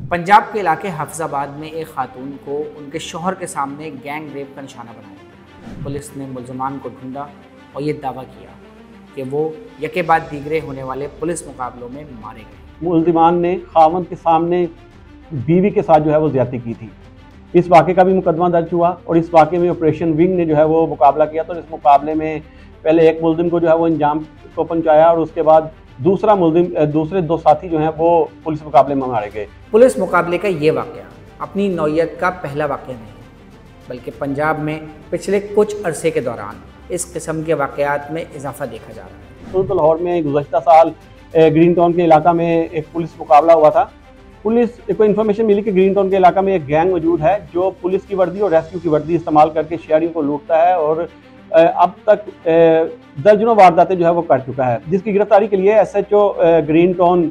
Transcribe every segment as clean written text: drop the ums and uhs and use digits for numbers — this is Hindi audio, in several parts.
पंजाब के इलाके हाफिजाबाद में एक खातून को उनके शौहर के सामने गैंग रेप का निशाना बनाया। पुलिस ने मुलजमान को ढूंढा और ये दावा किया कि वो यके बाद दीगरे होने वाले पुलिस मुकाबलों में मारे गए। मुलजमान ने खावंद के सामने बीवी के साथ जो है वो ज्यादती की थी। इस वाक़े का भी मुकदमा दर्ज हुआ और इस वाक़े में ऑपरेशन विंग ने जो है वो मुकाबला किया। तो इस मुकाबले में पहले एक मुलजिम को जो है वो अंजाम को पहुँचाया और उसके बाद दूसरे दो साथी जो हैं वो पुलिस मुकाबले में मारे गए। पुलिस मुकाबले का ये वाक़या अपनी नौयत का पहला वाक़या नहीं, बल्कि पंजाब में पिछले कुछ अरसे के दौरान इस किस्म के वाक़यात में इजाफा देखा जा रहा है। तो लाहौर में गुज़श्ता साल ग्रीन टाउन के इलाका में एक पुलिस मुकाबला हुआ था। पुलिस को इन्फॉर्मेशन मिली कि ग्रीन टाउन के इलाका में एक गैंग मौजूद है जो पुलिस की वर्दी और रेस्क्यू की वर्दी इस्तेमाल करके शहरियों को लूटता है और अब तक दर्जनों वारदातें जो है वो कर चुका है, जिसकी गिरफ्तारी के लिए SHO Green Town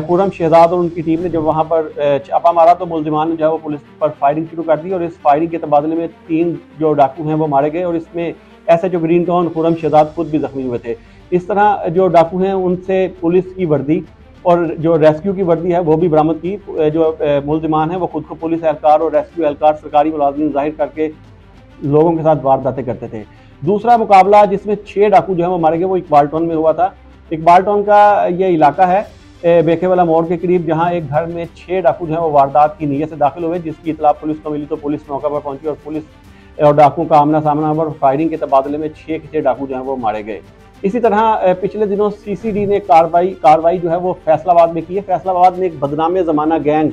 Khurram Shahzad और उनकी टीम ने जब वहाँ पर छापा मारा तो मुलजिमान ने जो है वो पुलिस पर फायरिंग शुरू कर दी और इस फायरिंग के तबादले में 3 जो डाकू हैं वो मारे गए और इसमें SHO Green Town Khurram Shahzad खुद भी जख्मी हुए थे। इस तरह जो डाकू हैं उनसे पुलिस की वर्दी और जो रेस्क्यू की वर्दी है वो भी बरामद की। जो मुलजिमान हैं वो खुद को पुलिस एहलकार और रेस्क्यू एहलकार सरकारी मुलाजिम जाहिर करके लोगों के साथ वारदातें करते थे। दूसरा मुकाबला जिसमें 6 डाकू जो है वो मारे गए वो इकबाल टाउन में हुआ था। इकबाल टाउन का ये इलाका है बेखे वाला मोड़ के करीब, जहां एक घर में 6 डाकू जो है वो वारदात की नीयत से दाखिल हुए, जिसकी इतला पुलिस को मिली तो पुलिस मौका पर पहुंची और पुलिस और डाकुओं का आमना सामना और फायरिंग के तबादले में 6 के 6 डाकू जो हैं वो मारे गए। इसी तरह पिछले दिनों CCD ने कार्रवाई जो है वो फैसलाबाद में की है। फैसलाबाद में एक बदनाम ज़माना गैंग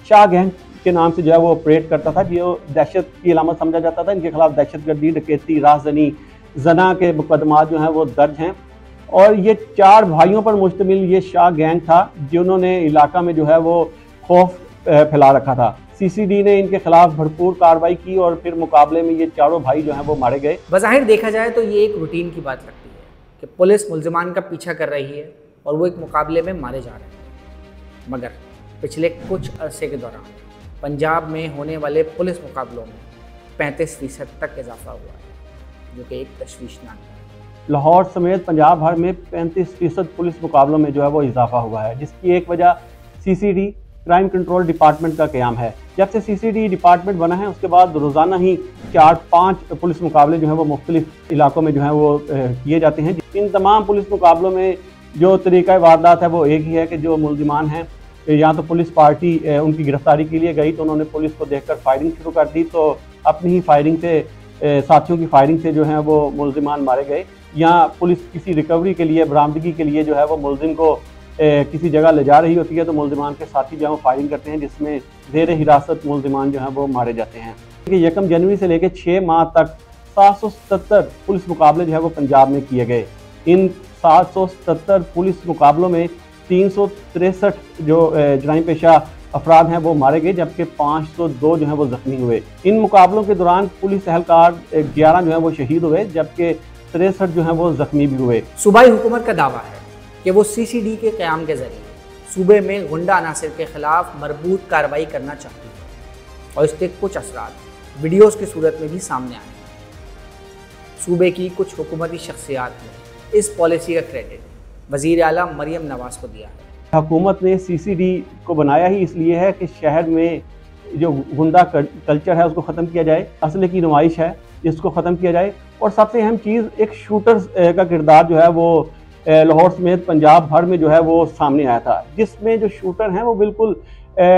शाह गैंग के नाम से जो है वो ऑपरेट करता था, जो दहशत की अलामत समझा जाता था। इनके खिलाफ दहशतगर्दी, डकैती, राहज़नी, जना के मुकदमा जो हैं वो दर्ज हैं और ये 4 भाइयों पर मुश्तमिल ये शाह गैंग था जिन्होंने इलाका में जो है वो खौफ फैला रखा था। CCD ने इनके खिलाफ भरपूर कार्रवाई की और फिर मुकाबले में ये चारों भाई जो हैं वो मारे गए। बज़ाहिर देखा जाए तो ये एक रूटीन की बात लगती है कि पुलिस मुलजमान का पीछा कर रही है और वो एक मुकाबले में मारे जा रहे हैं, मगर पिछले कुछ अरसे के दौरान पंजाब में होने वाले पुलिस मुकाबलों में 35% तक इजाफा हुआ है, जो कि एक तशवीशनाक है। लाहौर समेत पंजाब भर में 35% पुलिस मुकाबलों में जो है वो इजाफा हुआ है, जिसकी एक वजह CCD क्राइम कंट्रोल डिपार्टमेंट का क़याम है। जब से CCD डिपार्टमेंट बना है उसके बाद रोज़ाना ही 4-5 पुलिस मुकाबले जो हैं वो मुख्तलिफ इलाकों में जो हैं वो किए जाते हैं। इन तमाम पुलिस मुकाबलों में जो तरीक़ा वारदात है वो एक ही है कि जो मुलजिमान हैं या तो पुलिस पार्टी उनकी गिरफ्तारी के लिए गई तो उन्होंने पुलिस को देखकर फायरिंग शुरू कर दी, तो अपनी ही फायरिंग से साथियों की फायरिंग से जो है वो मुलजिमान मारे गए, या पुलिस किसी रिकवरी के लिए बरामदगी के लिए जो है वो मुलजिम को किसी जगह ले जा रही होती है तो मुलजिमान के साथी जो है वो फायरिंग करते हैं, जिसमें ज़ेर हिरासत मुलजिमान जो हैं वो मारे जाते हैं। 1 जनवरी से लेकर 6 माह तक 777 पुलिस मुकाबले जो है वो पंजाब में किए गए। इन 777 पुलिस मुकाबलों में 363 जो जराइम पेशा अफराद हैं वो मारे गए, जबकि 502 जो हैं वो जख्मी हुए। इन मुकाबलों के दौरान पुलिस एहलकार 11 जो हैं वो शहीद हुए, जबकि 63 जो हैं वो जख्मी भी हुए। सूबाई हुकूमत का दावा है कि वो CCD के क़याम के ज़रिए सूबे में गुंडा अनासर के ख़िलाफ़ मरबूत कार्रवाई करना चाहती है और इसके कुछ असरात वीडियोज़ की सूरत में भी सामने आए हैं। सूबे की कुछ हुकूमती शख्सियात ने इस पॉलिसी का क्रेडिट वज़ीर आला मरियम नवाज़ को दिया है। हुकूमत ने CCD को बनाया ही इसलिए है कि शहर में जो गुंडा कल्चर है उसको ख़त्म किया जाए, असले की नुमाइश है इसको ख़त्म किया जाए और सबसे अहम चीज़ एक शूटर का किरदार जो है वो लाहौर समेत पंजाब भर में जो है वो सामने आया था, जिसमें जो शूटर हैं वो बिल्कुल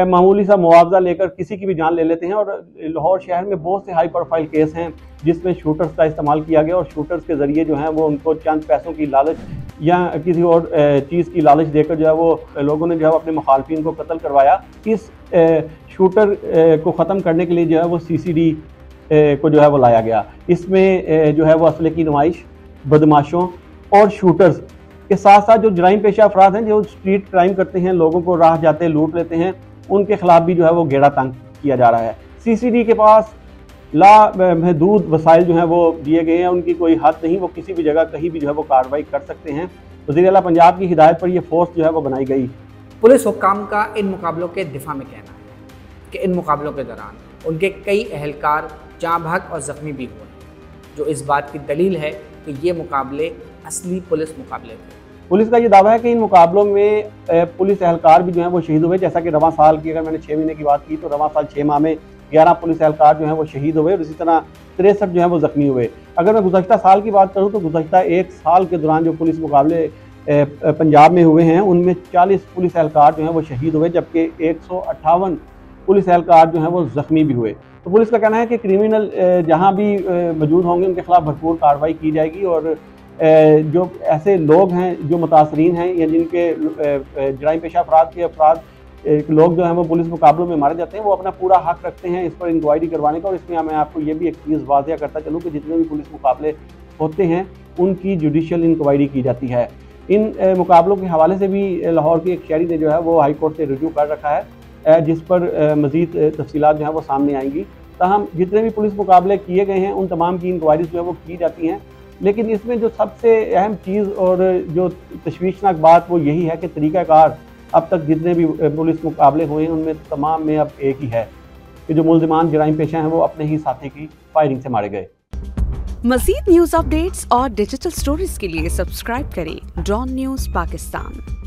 मामूली सा मुआवजा लेकर किसी की भी जान ले लेते हैं और लाहौर शहर में बहुत से हाई प्रोफाइल केस हैं जिसमें शूटर्स का इस्तेमाल किया गया और शूटर्स के ज़रिए जो है वो उनको चंद पैसों की लालच या किसी और चीज़ की लालच देकर जो है वो लोगों ने जो है अपने मुखालफिन को कत्ल करवाया। इस शूटर को ख़त्म करने के लिए जो है वो CCD को जो है वो लाया गया। इसमें जो है वो असले की नुमाइश, बदमाशों और शूटर्स के साथ साथ जो जराइम पेशा अफराद हैं जो स्ट्रीट क्राइम करते हैं, लोगों को राह जाते लूट लेते हैं, उनके खिलाफ भी जो है वो घेरा तंग किया जा रहा है। CCD के पास लामहदूद वसाइल जो हैं वो दिए गए हैं, उनकी कोई हद नहीं, वो किसी भी जगह कहीं भी जो है वो कार्रवाई कर सकते हैं। वज़ीर आला पंजाब की हिदायत पर यह फोर्स जो है वो बनाई गई। पुलिस हुक्काम का इन मुकाबलों के दिफा में कहना है कि इन मुकाबलों के दौरान उनके कई अहलकार जाँ भाग और ज़ख्मी भी हुए, जो इस बात की दलील है कि ये मुकाबले असली पुलिस मुकाबले थे। पुलिस का ये दावा है कि इन मुकाबलों में पुलिस एहलकार भी जो है वो शहीद हुए। जैसा कि रवां साल की अगर मैंने 6 महीने की बात की तो रवां साल 6 माह में 11 पुलिस एहलकार जो है वो शहीद हुए और इसी तरह 63 जो है वो जख्मी हुए। अगर मैं गुज़श्ता साल की बात करूँ तो गुज़श्ता 1 साल के दौरान जो पुलिस मुकाबले पंजाब में हुए हैं उनमें 40 पुलिस एहलकार जो हैं वो शहीद हुए, जबकि 158 पुलिस एहलकार जो हैं वो ज़ख्मी भी हुए। तो पुलिस का कहना है कि क्रिमिनल जहां भी मौजूद होंगे उनके खिलाफ भरपूर कार्रवाई की जाएगी और जो ऐसे लोग हैं जो मुतासरीन हैं या जिनके जराइम पेशा अफराद लोग जो हैं वो पुलिस मुकाबलों में मारे जाते हैं, वो अपना पूरा हक रखते हैं इस पर इंक्वायरी करवाने का। और इसमें मैं आपको ये भी एक चीज़ वाज़िया करता चलूँ कि जितने भी पुलिस मुकाबले होते हैं उनकी जुडिशल इंक्वायरी की जाती है। इन मुकाबलों के हवाले से भी लाहौर के एक शहरी ने जो है वो हाई कोर्ट से रुजू कर रखा है, जिस पर मज़ीद तफसीलात जो हैं वो सामने आएंगी। ताहम जितने भी पुलिस मुकाबले किए गए हैं उन तमाम की इंक्वायरीज जो है वो की जाती हैं, लेकिन इसमें जो सबसे अहम चीज़ और जो तशवीशनाक बात वो यही है कि तरीक़ाकार अब तक जितने भी पुलिस मुकाबले हुए हैं उनमें तमाम में अब एक ही है कि जो मुल्ज़िमान जराइम पेशा हैं वो अपने ही साथी की फायरिंग से मारे गए। मज़ीद न्यूज़ अपडेट्स और डिजिटल स्टोरीज के लिए सब्सक्राइब करें डॉन न्यूज़ पाकिस्तान।